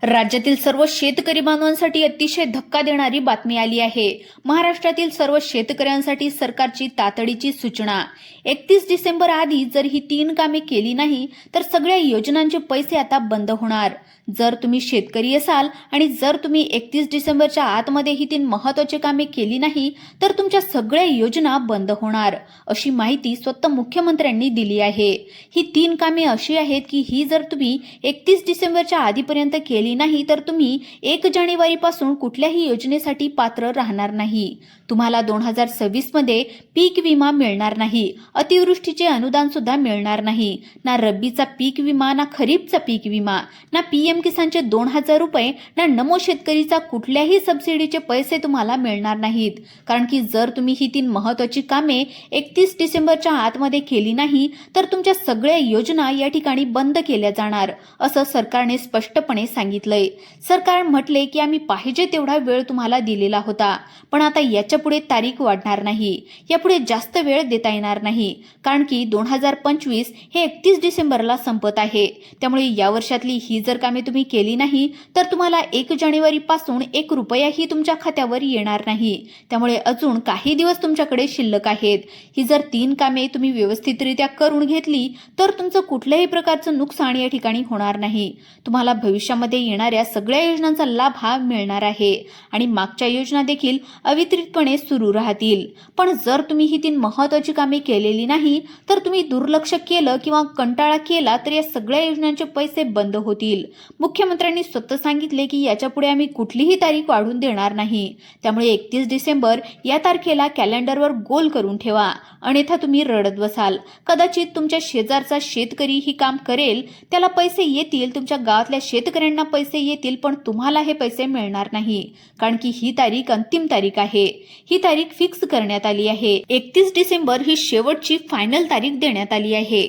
राज्यातील सर्व शेतकरी बांधवांसाठी अतिशय धक्का देणारी बातमी आली आहे। महाराष्ट्रातील सर्व शेतकऱ्यांसाठी सरकारची तातडीची सूचना। 31 डिसेंबर आधी जर ही 3 कामे केली नाही तर सगळ्या योजनांचे पैसे आता बंद होणार। जर तुम्ही शेतकरी असाल आणि जर तुम्ही 31 डिसेंबरच्या आतमध्ये ही 3 महत्त्वाची कामे केली नाही तर तुमच्या सगळ्या योजना बंद होणार, अशी माहिती स्वतः मुख्यमंत्र्यांनी दिली आहे। ही 3 कामे अशी आहेत की ही जर तुम्ही 31 डिसेंबरच्या आधीपर्यंत केली नाही तर तुम्ही 1 जानेवारी पासून कुठल्याही योजनेसाठी पात्र राहणार नाही। तुम्हाला 2026 मध्ये पीक विमा मिळणार नाही, अतिवृष्टीचे अनुदान सुद्धा मिळणार नाही, ना रब्बीचा पीक विमा, ना खरीपचा पीक विमा, ना पीएम किसानचे 2000 रुपये, ना नमो शेतकरीचा कुठल्याही सबसिडीचे पैसे तुम्हाला मिळणार नाहीत। कारण की जर तुम्ही ही 3 महत्त्वाची कामे 31 डिसेंबरच्या आतमध्ये केली नाही तर तुमच्या सगळ्या योजना या ठिकाणी बंद केल्या जाणार, असं सरकारने स्पष्टपणे सांगितलंय। सरकार म्हटले की आम्ही पाहिजे तेवढा वेळ तुम्हाला दिलेला होता, पण आता याच्या पुढे तारीख वाढणार नाही, यापुढे जास्त वेळ देता येणार नाही, कारण की 2025 हे 31 डिसेंबरला संपत आहे। त्यामुळे या वर्षातली ही जर कामे तुम्ही केली नाही तर तुम्हाला 1 जानेवारी पासून 1 रुपयाही तुमच्या खात्यावर येणार नाही। त्यामुळे अजून काही दिवस तुमच्याकडे शिल्लक आहेत। ही जर 3 कामे तुम्ही व्यवस्थितरित्या करून घेतली तर तुमचं कुठल्याही प्रकारचं नुकसान या ठिकाणी होणार नाही। तुम्हाला भविष्यामध्ये येणाऱ्या सगळ्या योजनांचा लाभ हा मिळणार आहे आणि मागच्या योजना देखील अवितरितपणे सुरू राहतील। पण जर तुम्ही ही 3 महत्त्वाची कामे केलेली नाही तर तुम्ही दुर्लक्ष केलं किंवा कंटाळा केला तर या सगळ्या योजनांचे पैसे बंद होतील। मुख्यमंत्र्यांनी स्वतः सांगितले की याच्या पुढे आम्ही कुठलीही तारीख वाढून देणार नाही। त्यामुळे 31 डिसेंबर या तारखेला कॅलेंडरवर गोल करून ठेवा, अन्यथा तुम्ही रडत बसाल। कदाचित तुमच्या शेजारचा शेतकरी ही काम करेल, त्याला पैसे येतील, तुमच्या गावातल्या शेतकऱ्यांना पैसे येतील, पण तुम्हाला हे पैसे मिळणार नाही, कारण की ही तारीख अंतिम तारीख आहे। ही तारीख फिक्स करण्यात आली आहे। 31 डिसेंबर ही शेवटची फायनल तारीख देण्यात आली आहे।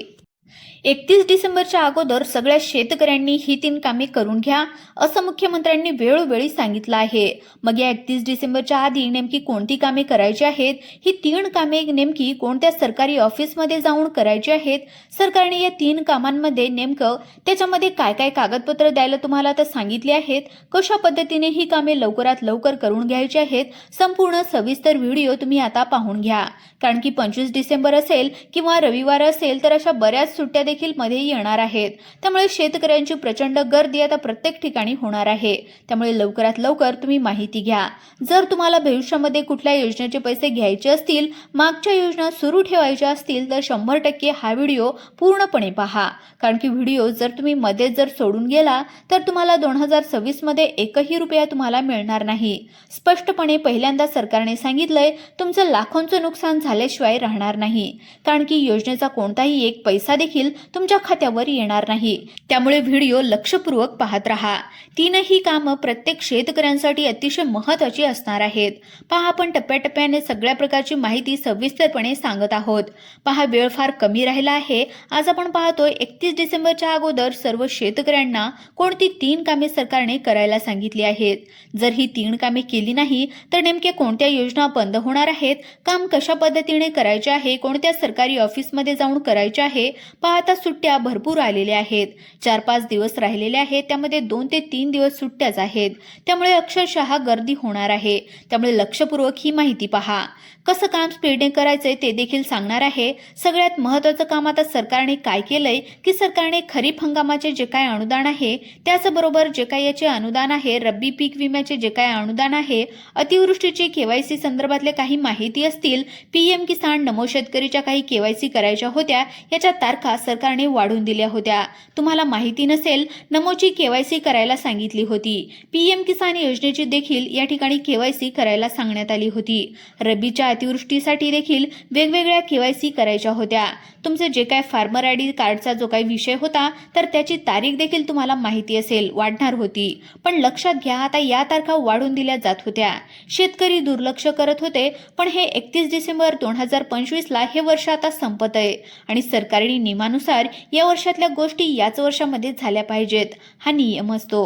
31 डिसेंबरच्या अगोदर सगळ्या शेतकऱ्यांनी ही 3 कामे करून घ्या, असं मुख्यमंत्र्यांनी वेळोवेळी सांगितलं आहे। मग या 31 डिसेंबरच्या आधी नेमकी कोणती कामे करायची आहेत, ही 3 कामे नेमकी कोणत्या सरकारी ऑफिसमध्ये जाऊन करायची आहेत, सरकारने या 3 कामांमध्ये नेमकं त्याच्यामध्ये काय काय कागदपत्र द्यायला तुम्हाला तर सांगितले आहेत, कशा पद्धतीने ही कामे लवकरात लवकर करून घ्यायची आहेत, संपूर्ण सविस्तर व्हिडिओ तुम्ही आता पाहून घ्या। कारण की 25 डिसेंबर असेल किंवा रविवार असेल तर अशा बऱ्याच सुट्ट्या देखील मध्ये येणार आहेत। त्यामुळे शेतकऱ्यांची प्रचंड गर्दी आता प्रत्येक ठिकाणी होणार आहे। त्यामुळे लवकरात लवकर तुम्ही माहिती घ्या। जर तुम्हाला भविष्यामध्ये कुठल्या योजनेचे पैसे घ्यायचे असतील, मागच्या योजना सुरू ठेवायच्या असतील तर 100% हा व्हिडिओ पूर्णपणे पहा, कारण की व्हिडिओ जर तुम्ही मध्ये जर सोडून गेला तर तुम्हाला 2026 मध्ये 1ही रुपया तुम्हाला मिळणार नाही। स्पष्टपणे पहिल्यांदा सरकारने सांगितलंय, तुमचं लाखोंचं नुकसान झाल्याशिवाय राहणार नाही, कारण की योजनेचा कोणताही एक पैसा देखील तुमच्या खात्यावर येणार नाही। त्यामुळे व्हिडिओ लक्षपूर्वक पाहत राहा। 3ही कामं प्रत्येक शेतकऱ्यांसाठी अतिशय महत्त्वाची असणार आहेत। पहा, आपण टप्प्याटप्प्याने सगळ्या प्रकारची माहिती सविस्तरपणे सांगत आहोत। पहा, वेळ फार कमी राहिला आहे। आज आपण पाहतोय 31 डिसेंबरच्या अगोदर सर्व शेतकऱ्यांना कोणती 3 कामे सरकारने करायला सांगितली आहेत। जर ही 3 कामे केली नाही तर नेमके कोणत्या योजना बंद होणार आहेत, काम कशा पद्धतीने करायचे आहे, कोणत्या सरकारी ऑफिसमध्ये जाऊन करायचे आहे। पाहता सुट्ट्या भरपूर आलेल्या आहेत, 4-5 दिवस राहिलेले आहेत, त्यामध्ये 2 ते 3 दिवस सुट्ट्याच आहेत। त्यामुळे अक्षरशः गर्दी होणार आहे। त्यामुळे लक्षपूर्वक ही माहिती पहा। कसं काम स्पीडने करायचंय ते देखील सांगणार आहे। सगळ्यात महत्त्वाचं काम आता सरकारने काय केलंय की सरकारने खरीप हंगामाचे जे काय अनुदान आहे, त्याचबरोबर जे काय याचे अनुदान आहे, रब्बी पीक विम्याचे जे काय अनुदान आहे, अतिवृष्टीची केवायसी संदर्भातले काही माहिती असतील, पीएम किसान, नमो शेतकरीच्या काही केवायसी करायच्या होत्या, याच्या तारखा सरकारने वाढवून दिल्या होत्या। तुम्हाला माहिती नसेल, नमोची केवायसी करायला सांगितली होती। पीएम किसान योजनेची देखील या ठिकाणी केवायसी करायला सांगण्यात आली होती। रब्बीच्या अतिवृष्टीसाठी देखील वेगवेगळ्या केवायसी करायच्या होत्या। तुमचे जे काय फार्मर आयडी कार्डचा जो काही विषय होता तर त्याची तारीख देखील तुम्हाला माहिती असेल वाढणार होती, पण लक्षात घ्या, आता या तारखा वाढवून दिल्या जात होत्या। शेतकरी दुर्लक्ष करत होते, पण हे 31 डिसेंबर 2025 ला हे वर्ष आता संपत आहे आणि सरकारी नियमानुसार या वर्षातल्या गोष्टी याच वर्षामध्ये झाल्या पाहिजेत, हा नियम असतो।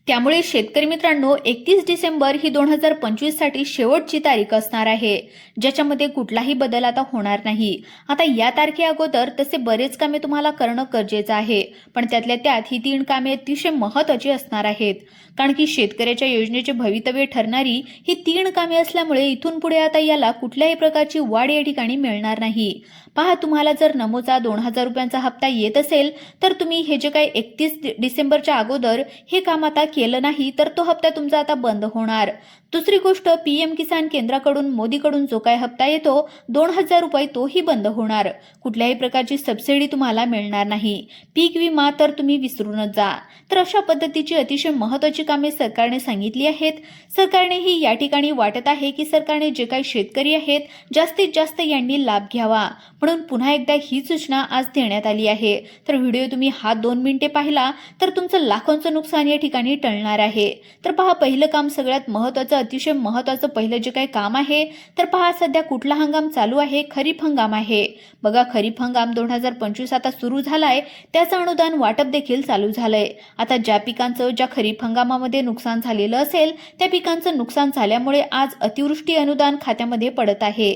त्यामुळे शेतकरी मित्रांनो 31 डिसेंबर ही 2025 साठी शेवटची तारीख असणार आहे, ज्याच्यामध्ये कुठलाही बदल आता होणार नाही. आता या तारखे अगोदर तसे बरेच कामे तुम्हाला करणं गरजेचं आहे, पण त्यातल्या त्यात ही 3 कामे अतिशय महत्त्वाची असणार आहेत. कारण की शेतकऱ्याच्या योजनेचे भवितव्य ठरणारी ही 3 कामे असल्यामुळे इथून पुढे आता याला कुठल्याही प्रकारची वाढ या ठिकाणी मिळणार नाही. पहा, तुम्हाला जर नमोचा 2000 रुपयांचा हप्ता येत असेल तर तुम्ही हे जे काही 31 डिसेंबरच्या अगोदर हे काम आता केलं नाही तर तो हप्ता तुमचा आता बंद होणार. दुसरी गोष्ट, पीएम किसान केंद्राकडून मोदीकडून जो काही हप्ता येतो 2000 रुपये तोही बंद होणार. कुठल्याही प्रकारची सबसिडी तुम्हाला मिळणार नाही. पीक विमा तर तुम्ही विसरूनच जा. तर अशा पद्धतीची अतिशय महत्त्वाची कामे सरकारने सांगितली आहेत. सरकारनेही या ठिकाणी वाटत आहे की सरकारने जे काही शेतकरी आहेत जास्तीत जास्त यांनी लाभ घ्यावा, म्हणून पुन्हा एकदा ही सूचना आज देण्यात आली आहे. तर व्हिडिओ तुम्ही हा 2 मिनिटे पाहिला तर तुमचं लाखोंचं नुकसान या ठिकाणी टळणार आहे. तर पहा, पहिलं काम सगळ्यात महत्त्वाचं, अतिशय महत्त्वाचं पहिलं जे काही काम आहे तर पहा, सध्या कुठला हंगाम चालू आहे? खरीप हंगाम आहे. बघा, खरीप हंगाम 2025 आता सुरू झालाय, त्याचं अनुदान वाटप देखील चालू झालंय. आता ज्या पिकांचं ज्या खरीप हंगामामध्ये नुकसान झालेलं असेल त्या पिकांचं नुकसान झाल्यामुळे आज अतिवृष्टी अनुदान खात्यामध्ये पडत आहे.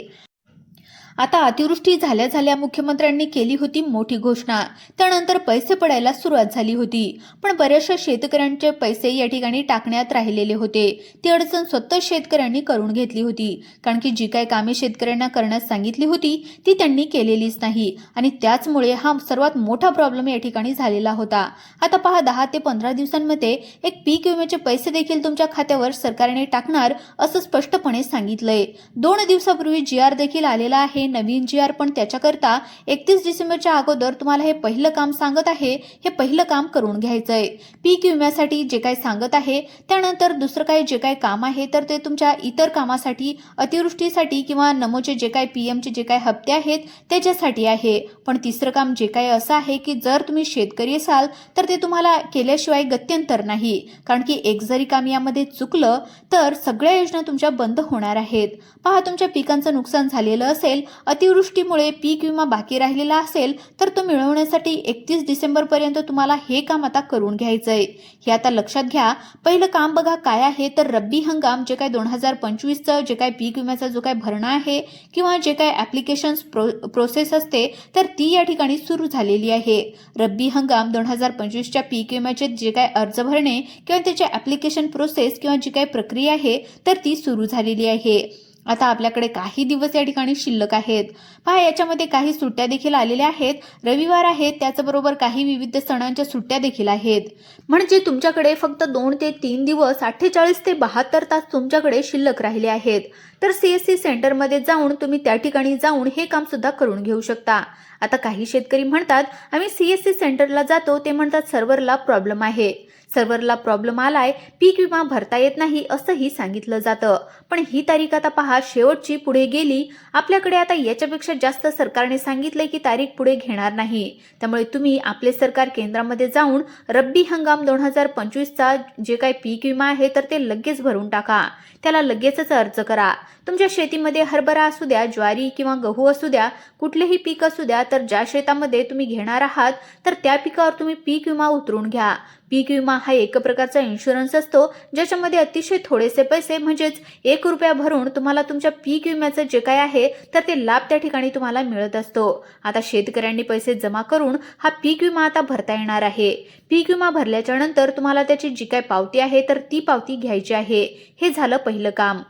आता अतिवृष्टी झाल्या मुख्यमंत्र्यांनी केली होती मोठी घोषणा, त्यानंतर पैसे पडायला सुरुवात झाली होती, पण बऱ्याचशा शेतकऱ्यांचे पैसे या ठिकाणी टाकण्यात राहिलेले होते. ती अडचण स्वतः शेतकऱ्यांनी करून घेतली होती, कारण की जी काही कामे शेतकऱ्यांना करण्यास सांगितली होती ती त्यांनी केलेलीच नाही आणि त्याचमुळे हा सर्वात मोठा प्रॉब्लेम या ठिकाणी झालेला होता. आता पहा, 10 ते 15 दिवसांमध्ये एक पीक विम्याचे पैसे देखील तुमच्या खात्यावर सरकारने टाकणार असं स्पष्टपणे सांगितलंय. 2 दिवसापूर्वी GR देखील आलेला आहे, नवीन GR, पण त्याच्याकरता 31 डिसेंबरच्या अगोदर तुम्हाला हे पहिलं काम सांगत आहे, हे पहिलं काम करून घ्यायचंय. पीक विम्यासाठी जे काही सांगत आहे, त्यानंतर दुसरं काही जे काही काम आहे तर ते तुमच्या इतर कामासाठी, अतिवृष्टीसाठी किंवा नमोचे जे काही पीएमचे जे काही हप्ते आहेत त्याच्यासाठी आहे. पण तिसरं काम जे काही असं आहे की जर तुम्ही शेतकरी असाल तर ते तुम्हाला केल्याशिवाय गत्यंतर नाही, कारण की एक जरी काम यामध्ये चुकलं तर सगळ्या योजना तुमच्या बंद होणार आहेत. पहा, तुमच्या पिकांचं नुकसान झालेलं असेल, अतिवृष्टीमुळे पीक विमा बाकी राहिलेला असेल तर तो मिळवण्यासाठी 31 डिसेंबर पर्यंत तुम्हाला हे काम आता करून घ्यायचंय. हे आता लक्षात घ्या. पहिलं काम बघा काय आहे तर रब्बी हंगाम जे काही 2025चं जे काही पीक विम्याचा जो काही भरणा आहे किंवा जे काही ॲप्लिकेशन्स प्रोसेस असते तर ती या ठिकाणी सुरू झालेली आहे. रब्बी हंगाम 2025च्या पीक विम्याचे जे काही अर्ज भरणे किंवा त्याचे ॲप्लिकेशन प्रोसेस किंवा जी काही प्रक्रिया आहे तर ती सुरू झालेली आहे. आता आपल्याकडे काही दिवस या ठिकाणी शिल्लक आहेत. पहा, याच्यामध्ये काही सुट्ट्या देखील आलेल्या आहेत, रविवार आहेत, त्याचबरोबर काही विविध सणांच्या सुट्ट्या देखील आहेत. म्हणजे तुमच्याकडे फक्त 2 ते 3 दिवस 48 ते 72 तास तुमच्याकडे शिल्लक राहिले आहेत. तर CSC सेंटरमध्ये जाऊन तुम्ही त्या ठिकाणी जाऊन हे काम सुद्धा करून घेऊ शकता. आता काही शेतकरी म्हणतात आम्ही CSC सेंटरला जातो, ते म्हणतात सर्व्हरला प्रॉब्लेम आहे, सर्व्हरला प्रॉब्लेम आलाय, पीक विमा भरता येत नाही असंही सांगितलं जातं. पण ही तारीख आता पहा शेवटची पुढे गेली. आपल्याकडे आता याच्यापेक्षा जास्त सरकारने सांगितलंय की तारीख पुढे घेणार नाही. त्यामुळे तुम्ही आपले सरकार केंद्रामध्ये जाऊन रब्बी हंगाम 2025चा जे काही पीक विमा आहे तर ते लगेच भरून टाका. त्याला लगेचच अर्ज करा. तुमच्या शेतीमध्ये हरभरा असू द्या, ज्वारी किंवा गहू असू द्या, कुठलेही पीक असू द्या, तर ज्या शेतामध्ये तुम्ही घेणार आहात तर त्या पिकावर तुम्ही पीक विमा उतरून घ्या. पीक विमा हा एक प्रकारचा इन्शुरन्स असतो ज्याच्यामध्ये अतिशय थोडेसे पैसे म्हणजेच 1 रुपया भरून तुम्हाला तुमच्या पीक विम्याचं जे काय आहे तर ते लाभ त्या ठिकाणी तुम्हाला मिळत असतो. आता शेतकऱ्यांनी पैसे जमा करून हा पीक विमा आता भरता येणार आहे. पीक विमा भरल्याच्या नंतर तुम्हाला त्याची जी काय पावती आहे तर ती पावती घ्यायची आहे. हे झालं पहिलं काम.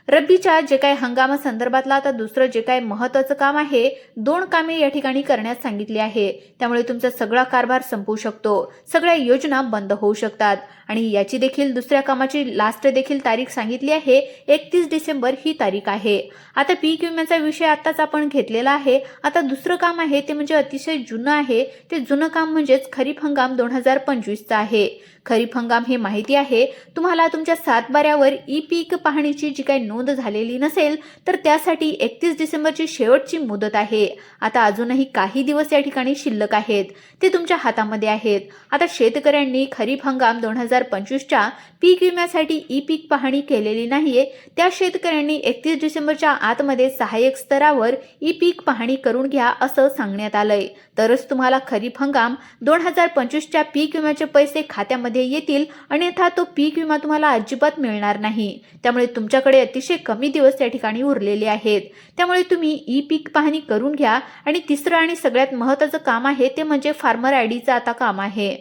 रब्बीच्या जे काही हंगामासंदर्भातला आता दुसरं जे काही महत्त्वाचं काम आहे, 2 कामे या ठिकाणी करण्यास सांगितली आहे. त्यामुळे तुमचा सगळा कारभार संपू शकतो, सगळ्या योजना बंद होऊ शकतात आणि याची देखील दुसऱ्या कामाची लास्ट देखील तारीख सांगितली आहे. 31 डिसेंबर ही तारीख आहे. आता पीक विम्याचा विषय आताच आपण घेतलेला आहे. आता दुसरं काम आहे ते म्हणजे अतिशय जुनं आहे. ते जुनं काम म्हणजेच खरीप हंगाम 2025चा आहे. खरीप हंगाम हे माहिती आहे तुम्हाला तुमच्या सातबाऱ्यावर ई पीक पाहणीची जी काही नोंद नोंद झालेली नसेल तर त्यासाठी 31 डिसेंबरची शेवटची मुदत आहे. आता अजूनही काही दिवस या ठिकाणी शिल्लक आहेत, ते तुमच्या हातामध्ये आहेत. आता शेतकऱ्यांनी खरीप हंगाम 2025च्या पीक विम्यासाठी ई पीक पाहणी केलेली नाहीये त्या शेतकऱ्यांनी 31 डिसेंबरच्या आतमध्ये सहाय्यक स्तरावर ई पीक पाहणी करून घ्या असं सांगण्यात आलंय. तरच तुम्हाला खरीप हंगाम 2025च्या पीक विम्याचे पैसे खात्यामध्ये येतील, अन्यथा तो पीक विमा तुम्हाला अजिबात मिळणार नाही. त्यामुळे तुमच्याकडे अतिशय कमी दिवस या ठिकाणी उरलेले आहेत. त्यामुळे तुम्ही ई पीक पाहणी करून घ्या. आणि तिसरं आणि सगळ्यात महत्त्वाचं काम आहे ते म्हणजे फार्मर आयडीचं आता काम आहे.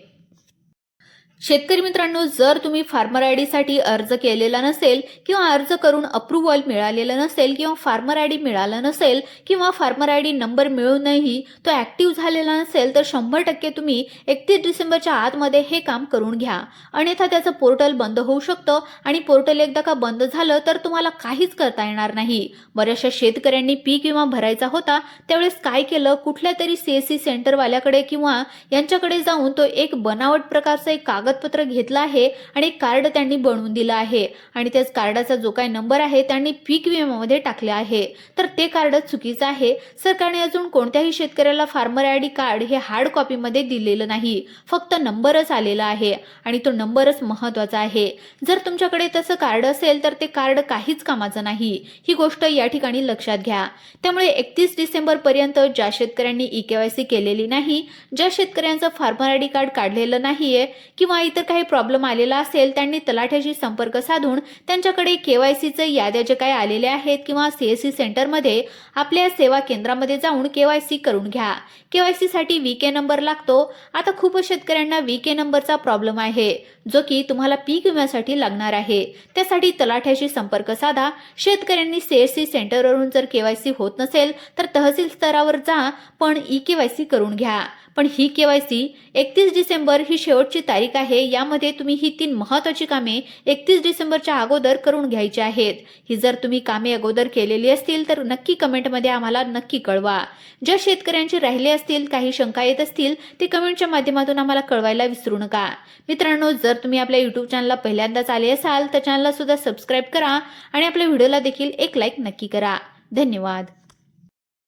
शेतकरी मित्रांनो, जर तुम्ही फार्मर आय डीसाठी अर्ज केलेला नसेल किंवा अर्ज करून अप्रुव्हल मिळालेलं नसेल किंवा फार्मर आय डी मिळाला नसेल किंवा फार्मर आय डी नंबर मिळूनही तो ॲक्टिव्ह झालेला नसेल तर 100% तुम्ही 31 डिसेंबरच्या आतमध्ये हे काम करून घ्या. अन्यथा त्याचं पोर्टल बंद होऊ शकतं आणि पोर्टल एकदा का बंद झालं तर तुम्हाला काहीच करता येणार नाही. बऱ्याचशा शेतकऱ्यांनी पीक विमा भरायचा होता त्यावेळेस काय केलं, कुठल्या तरी CSC सेंटरवाल्याकडे किंवा यांच्याकडे जाऊन तो एक बनावट प्रकारचा एक कागदपत्र घेतला आहे आणि कार्ड त्यांनी बनवून दिलं आहे आणि त्याच कार्डाचा जो काही नंबर आहे त्यांनी पीक विम्यामध्ये टाकला आहे. तर ते कार्ड चुकीचं आहे. सरकारने अजून कोणत्याही शेतकऱ्याला फार्मर आय डी कार्ड हे हार्ड कॉपीमध्ये दिलेलं नाही, फक्त नंबरच आलेला आहे आणि तो नंबरच महत्त्वाचा आहे. जर तुमच्याकडे तसं कार्ड असेल तर ते कार्ड काहीच कामाचं नाही, ही गोष्ट या ठिकाणी लक्षात घ्या. त्यामुळे 31 डिसेंबर पर्यंत ज्या शेतकऱ्यांनी EKYC केलेली नाही, ज्या शेतकऱ्यांचं फार्मर आय डी कार्ड काढलेलं नाहीये किंवा इतर काही प्रॉब्लेम आलेला असेल त्यांनी तलाठ्याशी संपर्क साधून त्यांच्याकडे KYCचे याद्या जे काही आलेले आहेत किंवा CSC सेंटरमध्ये आपल्या सेवा केंद्रामध्ये जाऊन KYC करून घ्या. KYC साठी VK नंबर लागतो. आता खूप शेतकऱ्यांना VK नंबरचा प्रॉब्लेम आहे जो की तुम्हाला पीक विम्यासाठी लागणार आहे. त्यासाठी तलाठ्याशी संपर्क साधा. शेतकऱ्यांनी CSC सेंटरवरून जर KYC होत नसेल तर तहसील स्तरावर जा, पण EKYC करून घ्या. पण ही KYC 31 डिसेंबर ही शेवटची तारीख आहे. यामध्ये तुम्ही ही 3 महत्त्वाची कामे 31 डिसेंबरच्या अगोदर करून घ्यायची आहेत. ही जर तुम्ही कामे अगोदर केलेली असतील तर नक्की कमेंटमध्ये आम्हाला नक्की कळवा. ज्या शेतकऱ्यांचे राहिले असतील, काही शंका येत असतील ते कमेंटच्या माध्यमातून आम्हाला कळवायला विसरू नका. मित्रांनो, जर तुम्ही आपल्या YouTube चॅनलला पहिल्यांदाच आले असाल तर चॅनलला सुद्धा सबस्क्राईब करा आणि आपल्या व्हिडिओला देखील एक लाईक नक्की करा. धन्यवाद.